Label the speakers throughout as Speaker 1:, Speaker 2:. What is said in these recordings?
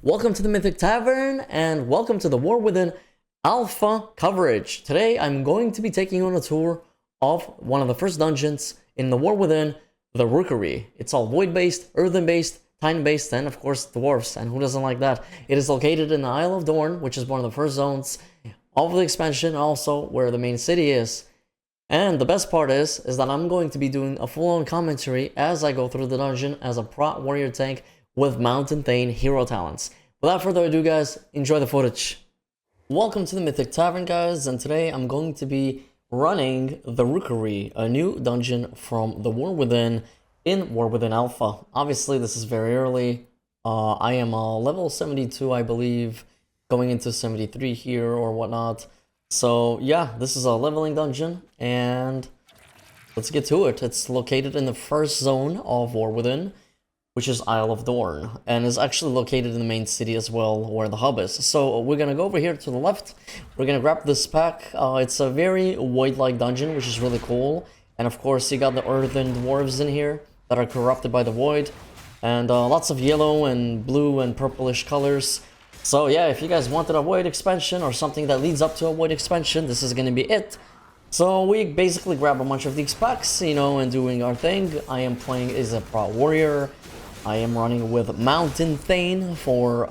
Speaker 1: Welcome to the Mythic Tavern, and welcome to the War Within Alpha coverage. Today, I'm going to be taking you on a tour of one of the first dungeons in the War Within, the Rookery. It's all void-based, earthen-based, time-based, and of course, dwarves, and who doesn't like that? It is located in the Isle of Dorn, which is one of the first zones of the expansion, also where the main city is. And the best part is that I'm going to be doing a full-on commentary as I go through the dungeon as a prot warrior tank with Mountain Thane hero talents. Without further ado, guys, enjoy the footage. Welcome to the Mythic Tavern, guys, and today I'm going to be running the Rookery, a new dungeon from the War Within in War Within Alpha. Obviously, this is very early. I am level 72, I believe, going into 73 here or whatnot. So yeah, this is a leveling dungeon, and let's get to it. It's located in the first zone of War Within, which is Isle of Dorn, and is actually located in the main city as well, where the hub is. So we're gonna go over here to the left. We're gonna grab this pack. It's a very void-like dungeon, which is really cool. And of course, you got the earthen dwarves in here that are corrupted by the void, and lots of yellow and blue and purplish colors. So yeah, if you guys wanted a void expansion or something that leads up to a void expansion, this is gonna be it. So we basically grab a bunch of these packs, you know, and doing our thing. I am playing as a prot warrior. I am running with Mountain Thane for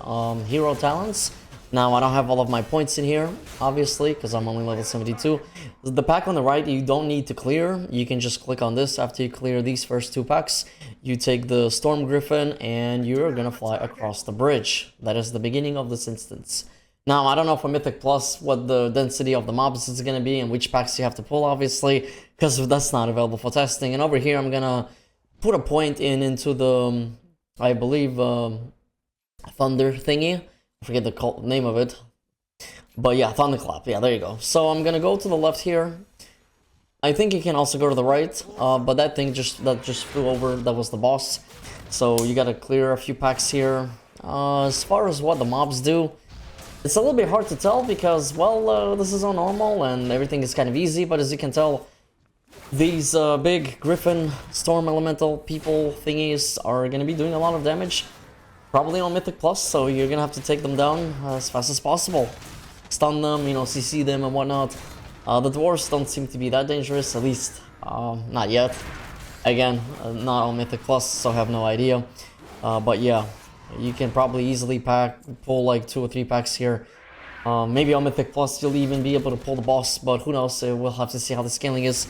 Speaker 1: hero talents. Now, I don't have all of my points in here, obviously, because I'm only level 72. The pack on the right, you don't need to clear. You can just click on this after you clear these first two packs. You take the Storm Griffin, and you're going to fly across the bridge. That is the beginning of this instance. Now, I don't know for Mythic Plus what the density of the mobs is going to be and which packs you have to pull, obviously, because that's not available for testing. And over here, I'm going to put a point into the, I believe, thunder thingy. I forget the name of it. But yeah, thunderclap. Yeah, there you go. So I'm gonna go to the left here. I think you can also go to the right. But that thing just flew over. That was the boss. So you gotta clear a few packs here. As far as what the mobs do, it's a little bit hard to tell because, well, this is on normal and everything is kind of easy. But as you can tell, these big Griffin Storm Elemental people thingies are going to be doing a lot of damage. Probably on Mythic Plus, so you're going to have to take them down as fast as possible. Stun them, you know, CC them and whatnot. The dwarves don't seem to be that dangerous, at least not yet. Again, not on Mythic Plus, so I have no idea. But yeah, you can probably easily pull like 2 or 3 packs here. Maybe on Mythic Plus you'll even be able to pull the boss, but who knows, we'll have to see how the scaling is.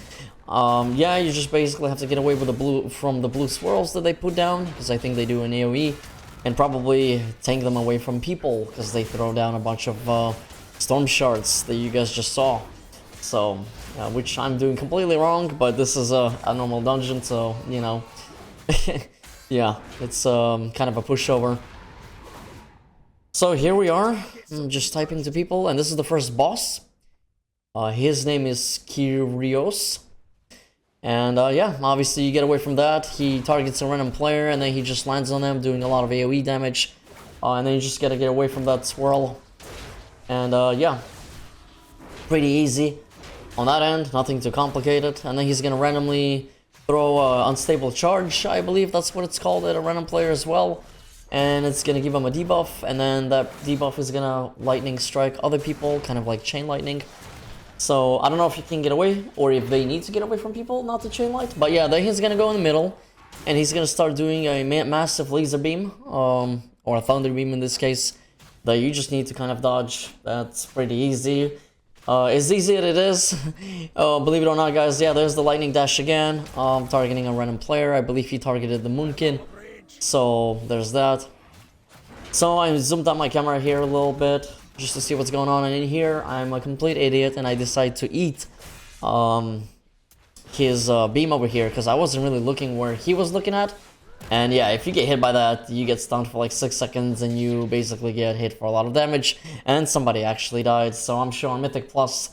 Speaker 1: Yeah, you just basically have to get away with the blue swirls that they put down, because I think they do an AoE, and probably tank them away from people, because they throw down a bunch of storm shards that you guys just saw. So, which I'm doing completely wrong, but this is a normal dungeon, so, you know, yeah, it's kind of a pushover. So here we are, I'm just typing to people, and this is the first boss. His name is Kyrioss. And yeah, obviously you get away from that. He targets a random player, and then he just lands on them, doing a lot of AoE damage. And then you just gotta get away from that swirl. And yeah, pretty easy on that end, nothing too complicated. And then he's gonna randomly throw unstable charge, I believe that's what it's called, at a random player as well. And it's gonna give him a debuff, and then that debuff is gonna lightning strike other people, kind of like chain lightning. So I don't know if you can get away, or if they need to get away from people not to chain light. But yeah, then he's gonna go in the middle, and he's gonna start doing a massive laser beam, or a thunder beam in this case, that you just need to kind of dodge. That's pretty easy. As easy as it is, believe it or not, guys. Yeah, there's the lightning dash again. Targeting a random player. I believe he targeted the Moonkin. So there's that. So I zoomed out my camera here a little bit just to see what's going on, and in here I'm a complete idiot and I decide to eat his beam over here, because I wasn't really looking where he was looking at. And yeah, if you get hit by that, you get stunned for like 6 seconds and you basically get hit for a lot of damage, and somebody actually died. So I'm sure on Mythic Plus,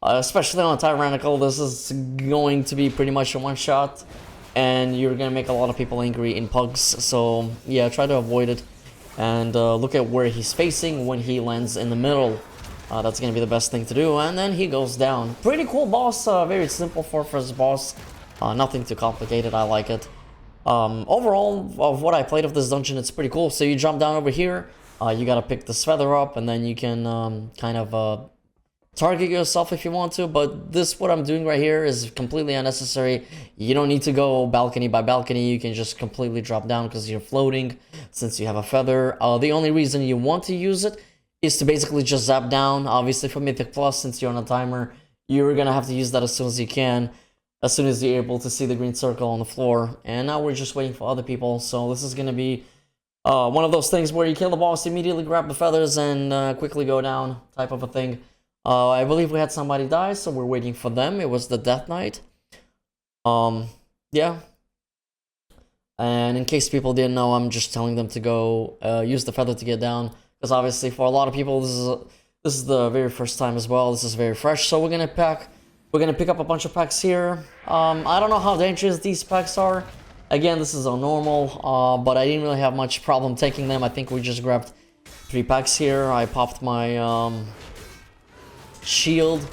Speaker 1: especially on a Tyrannical, this is going to be pretty much a one-shot, and you're gonna make a lot of people angry in pugs. So yeah, try to avoid it, and look at where he's facing when he lands in the middle. That's gonna be the best thing to do. And then he goes down. Pretty cool boss, very simple for first boss. Nothing too complicated, I like it. Overall, of what I played of this dungeon, it's pretty cool. So you jump down over here, You gotta pick this feather up, and then you can kind of target yourself if you want to, but this, what I'm doing right here, is completely unnecessary. You don't need to go balcony by balcony. You can just completely drop down because you're floating, since you have a feather. The only reason you want to use it is to basically just zap down. Obviously for Mythic Plus, since you're on a timer, you're gonna have to use that as soon as you can, as soon as you're able to see the green circle on the floor. And now we're just waiting for other people, so this is gonna be one of those things where you kill the boss, immediately grab the feathers, and quickly go down, type of a thing. I believe we had somebody die, so we're waiting for them. It was the Death Knight. Yeah. And in case people didn't know, I'm just telling them to go use the feather to get down, because obviously for a lot of people this is the very first time as well. This is very fresh, so we're gonna pick up a bunch of packs here. I don't know how dangerous these packs are. Again, this is on normal, but I didn't really have much problem taking them. I think we just grabbed 3 packs here. I popped my shield,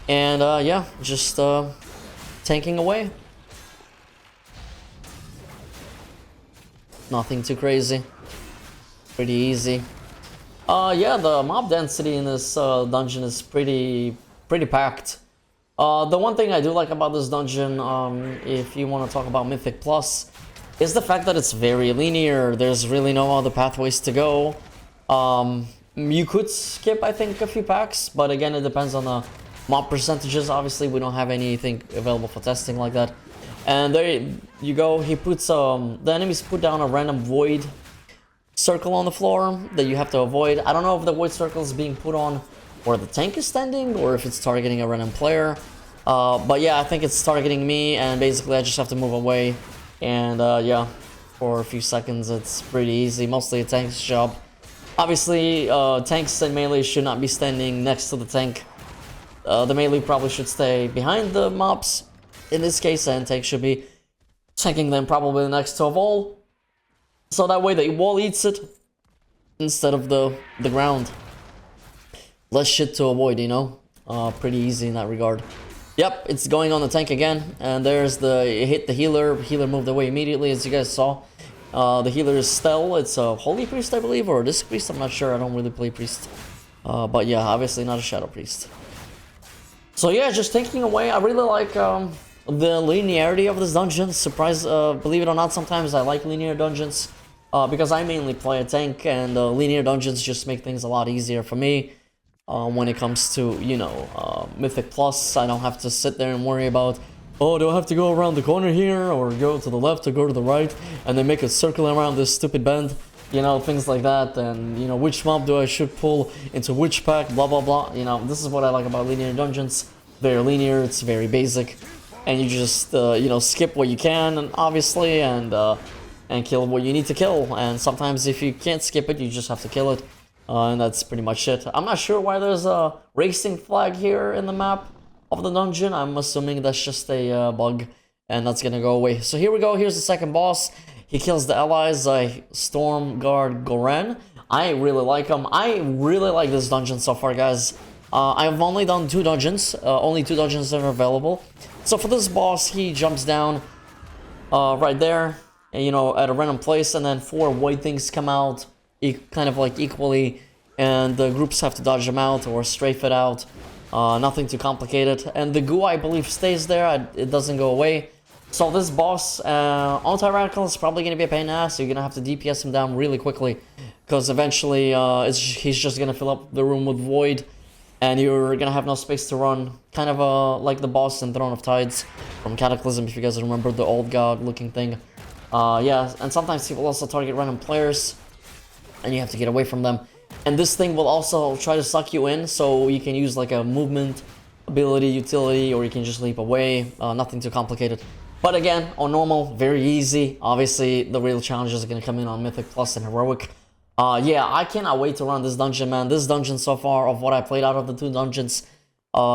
Speaker 1: and yeah, just tanking away. Nothing too crazy, pretty easy. Yeah, the mob density in this dungeon is pretty packed. The one thing I do like about this dungeon, if you want to talk about Mythic Plus, is the fact that it's very linear. There's really no other pathways to go. You could skip, I think, a few packs, but again, it depends on the mob percentages. Obviously, we don't have anything available for testing like that. And there you go. He puts the enemies put down a random void circle on the floor that you have to avoid. I don't know if the void circle is being put on where the tank is standing, or if it's targeting a random player. But yeah, I think it's targeting me, and basically I just have to move away. And yeah, for a few seconds, it's pretty easy. Mostly a tank's job. Obviously, tanks and melee should not be standing next to the tank. The melee probably should stay behind the mobs in this case, and tank should be tanking them probably next to a wall. So that way the wall eats it instead of the ground. Less shit to avoid, you know? Pretty easy in that regard. Yep, it's going on the tank again, and there's it hit the healer. Healer moved away immediately, as you guys saw. The healer is Stel. It's a Holy Priest, I believe, or a Disc Priest. I'm not sure. I don't really play Priest. But yeah, obviously not a Shadow Priest. So yeah, just tanking away. I really like the linearity of this dungeon. Surprise, believe it or not, sometimes I like linear dungeons. Because I mainly play a tank, and linear dungeons just make things a lot easier for me. When it comes to, you know, Mythic Plus, I don't have to sit there and worry about, oh, do I have to go around the corner here, or go to the left, or go to the right, and then make a circle around this stupid bend, you know, things like that, and, you know, which mob do I should pull into which pack, blah, blah, blah. You know, this is what I like about linear dungeons. Very linear, it's very basic, and you just, you know, skip what you can, and obviously, and kill what you need to kill, and sometimes if you can't skip it, you just have to kill it. And that's pretty much it. I'm not sure why there's a racing flag here in the map of the dungeon. I'm assuming that's just a bug, and that's gonna go away. So here we go. Here's the second boss. He kills the allies, Stormguard Gorren. I really like him. I really like this dungeon so far, guys. I've only done 2 dungeons. Only 2 dungeons that are available. So for this boss, he jumps down right there, and, you know, at a random place, and then 4 white things come out, kind of like equally, and the groups have to dodge them out or strafe it out. Nothing too complicated, and the goo, I believe, stays there. It doesn't go away. So this boss on Tyrannical is probably going to be a pain in the ass. You're going to have to DPS him down really quickly, because eventually he's just going to fill up the room with void, and you're going to have no space to run. Kind of like the boss in Throne of Tides from Cataclysm, if you guys remember, the old god looking thing. Yeah, and sometimes people also target random players, and you have to get away from them. And this thing will also try to suck you in, so you can use like a movement ability, utility, or you can just leap away. Nothing too complicated. But again, on normal, very easy. Obviously, the real challenges are going to come in on Mythic Plus and Heroic. Yeah, I cannot wait to run this dungeon, man. This dungeon so far, of what I played out of the 2 dungeons,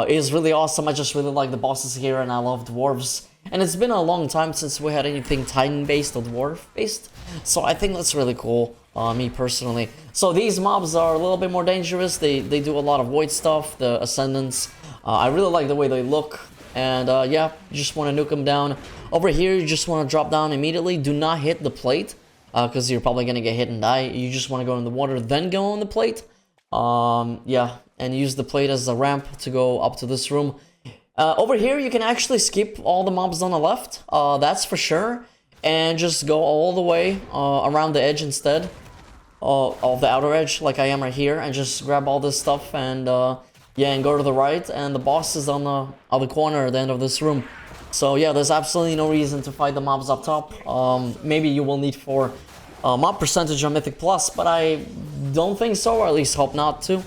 Speaker 1: is really awesome. I just really like the bosses here, and I love dwarves. And it's been a long time since we had anything Titan-based or Dwarf-based, so I think that's really cool, me personally. So these mobs are a little bit more dangerous. They do a lot of void stuff, the Ascendants. I really like the way they look, and yeah, you just want to nuke them down. Over here, you just want to drop down immediately. Do not hit the plate. because you're probably gonna get hit and die. You just want to go in the water, then go on the plate. Yeah, and use the plate as a ramp to go up to this room. Over here, you can actually skip all the mobs on the left, that's for sure, and just go all the way around the edge instead of the outer edge, like I am right here, and just grab all this stuff and yeah, and go to the right, and the boss is on the other corner at the end of this room. So yeah, there's absolutely no reason to fight the mobs up top. Maybe you will need for mob percentage on Mythic Plus, but I don't think so, or at least hope not to.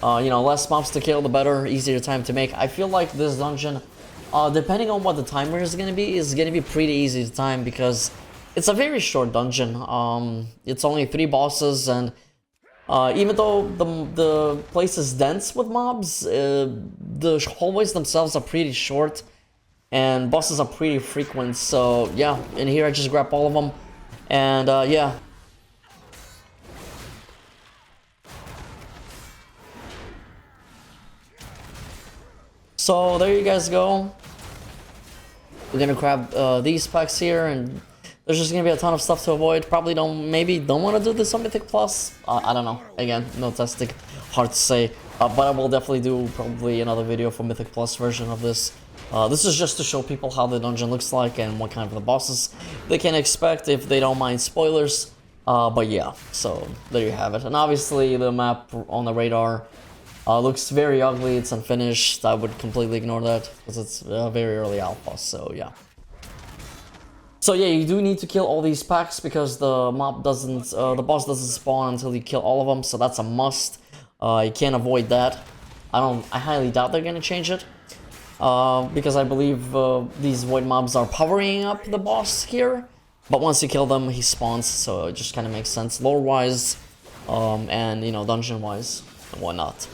Speaker 1: You know, less mobs to kill, the better, easier time to make. I feel like this dungeon, depending on what the timer is gonna be pretty easy to time, because it's a very short dungeon. It's only 3 bosses, and even though the place is dense with mobs, the hallways themselves are pretty short, and bosses are pretty frequent. So yeah, in here I just grab all of them, and yeah. So there you guys go. We're gonna grab these packs here, and there's just gonna be a ton of stuff to avoid. Probably don't want to do this on Mythic Plus. I don't know. Again, no testing, hard to say. But I will definitely do probably another video for Mythic Plus version of this. This is just to show people how the dungeon looks like and what kind of the bosses they can expect if they don't mind spoilers. But yeah, so there you have it. And obviously the map on the radar looks very ugly. It's unfinished. I would completely ignore that because it's very early alpha. So yeah. So yeah, you do need to kill all these packs because the the boss doesn't spawn until you kill all of them. So that's a must. You can't avoid that. I highly doubt they're gonna change it. Because I believe these void mobs are powering up the boss here. But once you kill them, he spawns, so it just kind of makes sense lore-wise, and, you know, dungeon-wise, and whatnot.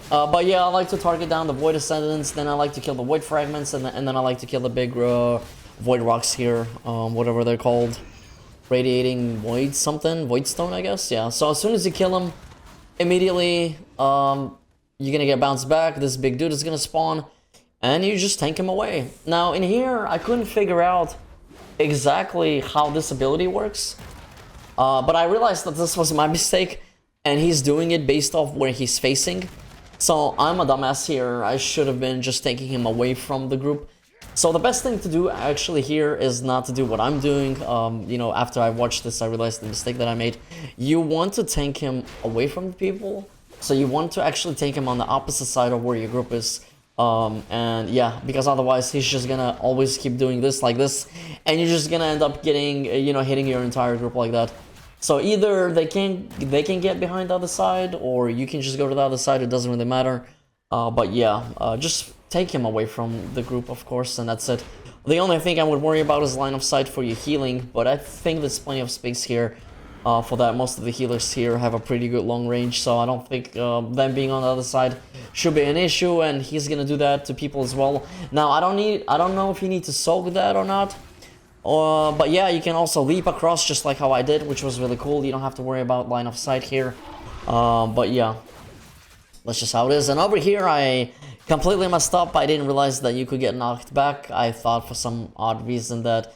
Speaker 1: But yeah, I like to target down the Void Ascendants, then I like to kill the Void Fragments, and then I like to kill the big Void Rocks here, whatever they're called. Radiating Void something? Voidstone, I guess? Yeah, so as soon as you kill them, immediately, you're gonna get bounced back, this big dude is gonna spawn, and you just tank him away. Now, in here, I couldn't figure out exactly how this ability works, but I realized that this was my mistake, and he's doing it based off where he's facing. So I'm a dumbass here. I should have been just taking him away from the group. So the best thing to do actually here is not to do what I'm doing. You know, after I watched this, I realized the mistake that I made. You want to tank him away from the people. So you want to actually take him on the opposite side of where your group is. And yeah, because otherwise he's just gonna always keep doing this like this, and you're just gonna end up getting, you know, hitting your entire group like that. So either they can get behind the other side, or you can just go to the other side. It doesn't really matter. But yeah, just take him away from the group, of course, and that's it. The only thing I would worry about is line of sight for your healing, but I think there's plenty of space here for that. Most of the healers here have a pretty good long range, so I don't think them being on the other side should be an issue, and he's gonna do that to people as well. Now, I don't know if you need to soak that or not. But yeah, you can also leap across just like how I did, which was really cool. You don't have to worry about line of sight here. But yeah, that's just how it is. And over here, I completely messed up. I didn't realize that you could get knocked back. I thought for some odd reason that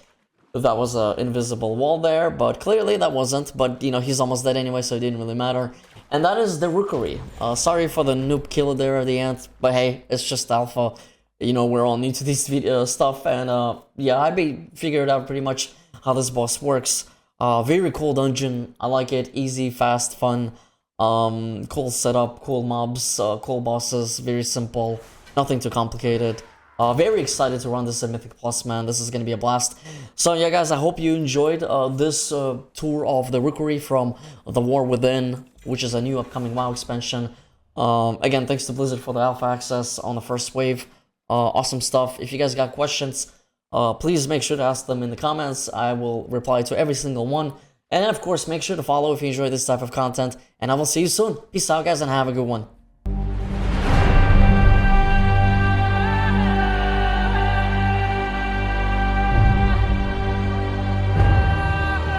Speaker 1: was an invisible wall there, but clearly that wasn't. But, you know, he's almost dead anyway, so it didn't really matter. And that is the Rookery. Sorry for the noob kill there at the end, but hey, it's just alpha. You know, we're all new to this video stuff, and yeah, I figured out pretty much how this boss works. Very cool dungeon. I like it. Easy, fast, fun. Cool setup, cool mobs, cool bosses. Very simple. Nothing too complicated. Very excited to run this at Mythic Plus, man. This is gonna be a blast. So yeah, guys, I hope you enjoyed this tour of the Rookery from The War Within, which is a new upcoming WoW expansion. Again, thanks to Blizzard for the alpha access on the first wave. Awesome stuff. If you guys got questions, please make sure to ask them in the comments. I will reply to every single one. And of course, make sure to follow if you enjoy this type of content. And I will see you soon. Peace out, guys, and have a good one.